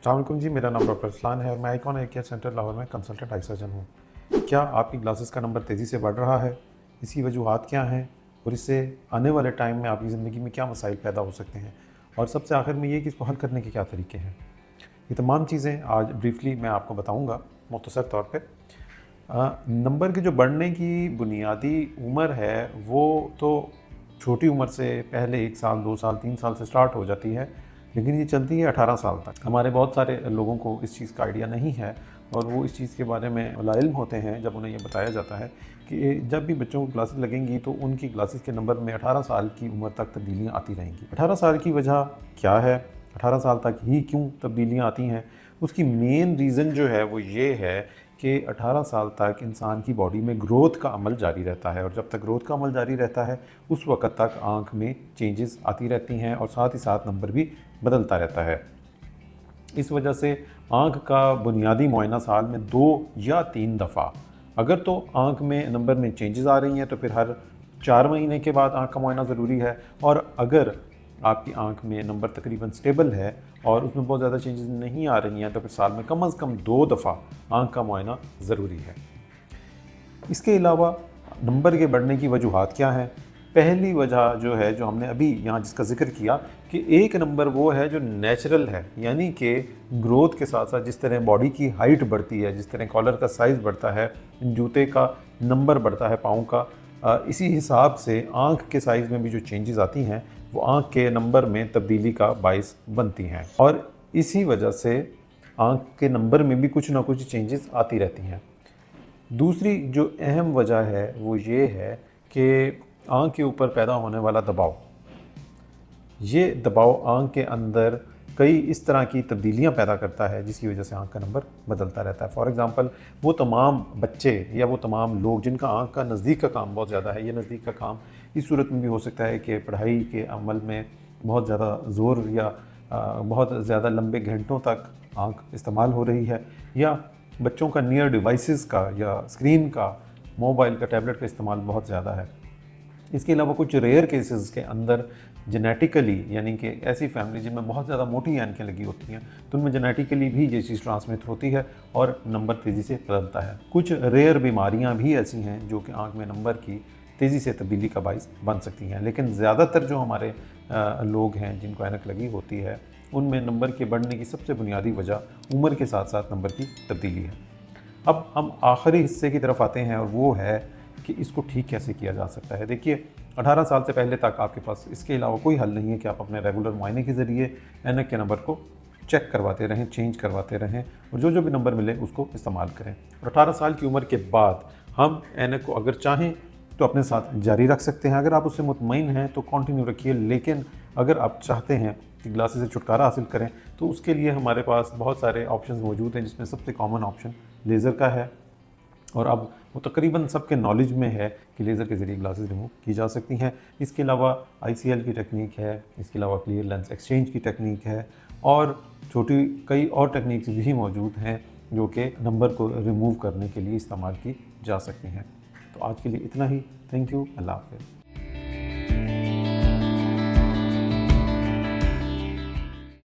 अस्सलामुअलैकुम जी, मेरा नाम डॉक्टर अरसलान है और मैं आइकॉन आई केयर सेंटर लाहौर में कंसल्टेंट आई सर्जन हूँ। क्या आपकी ग्लासेस का नंबर तेज़ी से बढ़ रहा है? इसकी वजूहात क्या हैं और इससे आने वाले टाइम में आपकी ज़िंदगी में क्या मसाइल पैदा हो सकते हैं? और सबसे आखिर में ये कि इसको हल करने के क्या तरीके हैं? ये तमाम चीज़ें आज ब्रीफली मैं आपको बताऊँगा मुख्तसर तौर पे। नंबर के जो बढ़ने की बुनियादी उम्र है वो तो छोटी उम्र से पहले 1 साल, 2 साल, 3 साल से स्टार्ट हो जाती है, लेकिन ये चलती है 18 साल तक। हमारे बहुत सारे लोगों को इस चीज़ का आइडिया नहीं है और वो इस चीज़ के बारे में लाइल्म होते हैं जब उन्हें ये बताया जाता है कि जब भी बच्चों को क्लासेस लगेंगी तो उनकी क्लासेस के नंबर में 18 साल की उम्र तक तब्दीलियाँ आती रहेंगी। 18 साल की वजह क्या है? 18 साल तक ही क्यों तब्दीलियाँ आती हैं? उसकी मेन रीज़न जो है वो ये है कि 18 साल तक इंसान की बॉडी में ग्रोथ का अमल जारी रहता है और जब तक ग्रोथ का अमल जारी रहता है उस वक़्त तक आँख में चेंजेस आती रहती हैं और साथ ही साथ नंबर भी बदलता रहता है। इस वजह से आँख का बुनियादी मुआयना साल में 2 या 3 दफ़ा, अगर तो आँख में नंबर में चेंजेस आ रही हैं तो फिर हर 4 महीने के बाद आँख का मुआयना ज़रूरी है, और अगर आपकी आँख में नंबर तकरीबन स्टेबल है और उसमें बहुत ज़्यादा चेंजेस नहीं आ रही हैं तो फिर साल में कम से कम 2 दफ़ा आँख का मुआयना ज़रूरी है। इसके अलावा नंबर के बढ़ने की वजूहात क्या हैं? पहली वजह जो है, जो हमने अभी यहाँ जिसका ज़िक्र किया कि एक नंबर वो है जो नेचुरल है, यानी कि ग्रोथ के साथ साथ जिस तरह बॉडी की हाइट बढ़ती है, जिस तरह कॉलर का साइज़ बढ़ता है, जूते का नंबर बढ़ता है पाँव का, इसी हिसाब से आँख के साइज़ में भी जो चेंजेस आती हैं वो आँख के नंबर में तब्दीली का बाइस बनती हैं और इसी वजह से आँख के नंबर में भी कुछ ना कुछ चेंजेस आती रहती हैं। दूसरी जो अहम वजह है वो ये है कि आँख के ऊपर पैदा होने वाला दबाव, ये दबाव आँख के अंदर कई इस तरह की तब्दीलियाँ पैदा करता है जिसकी वजह से आँख का नंबर बदलता रहता है। फॉर एग्ज़ाम्पल, वो तमाम बच्चे या वो तमाम लोग जिनका आँख का नज़दीक का काम बहुत ज़्यादा है, ये नज़दीक का काम इस सूरत में भी हो सकता है कि पढ़ाई के अमल में बहुत ज़्यादा ज़ोर या बहुत ज़्यादा लंबे घंटों तक आँख इस्तेमाल हो रही है, या बच्चों का नियर डिवाइसेस का या स्क्रीन का, मोबाइल का, टैबलेट का इस्तेमाल बहुत ज़्यादा है। इसके अलावा कुछ रेयर केसेस के अंदर जेनेटिकली, यानी कि ऐसी फैमिली जिनमें बहुत ज़्यादा मोटी ऐनकें लगी होती हैं तो उनमें जेनेटिकली भी ये चीज़ ट्रांसमिट होती है और नंबर तेज़ी से बदलता है। कुछ रेयर बीमारियां भी ऐसी हैं जो कि आँख में नंबर की तेज़ी से तब्दीली का बाइस बन सकती हैं, लेकिन ज़्यादातर जो हमारे लोग हैं जिनको ऐनक लगी होती है उनमें नंबर के बढ़ने की सबसे बुनियादी वजह उम्र के साथ साथ नंबर की तब्दीली है। अब हम आखिरी हिस्से की तरफ आते हैं और वो है कि इसको ठीक कैसे किया जा सकता है। देखिए, 18 साल से पहले तक आपके पास इसके अलावा कोई हल नहीं है कि आप अपने रेगुलर मुआयने के ज़रिए ऐनक के नंबर को चेक करवाते रहें, चेंज करवाते रहें और जो भी नंबर मिले उसको इस्तेमाल करें। और 18 साल की उम्र के बाद हम ऐनक को अगर चाहें तो अपने साथ जारी रख सकते हैं। अगर आप उससे मुतमईन हैं तो कंटिन्यू रखिए, लेकिन अगर आप चाहते हैं कि ग्लासेस से छुटकारा हासिल करें तो उसके लिए हमारे पास बहुत सारे ऑप्शंस मौजूद हैं, जिसमें सबसे कॉमन ऑप्शन लेज़र का है और अब वो तकरीबन सबके नॉलेज में है कि लेज़र के ज़रिए ग्लासेस रिमूव की जा सकती हैं। इसके अलावा ICL की टेक्निक है, इसके अलावा क्लियर लेंस एक्सचेंज की टेक्निक है और छोटी कई और टेक्निक्स भी मौजूद हैं जो कि नंबर को रिमूव करने के लिए इस्तेमाल की जा सकती हैं। तो आज के लिए इतना ही। Thank you. अल्लाह हाफ़िज़।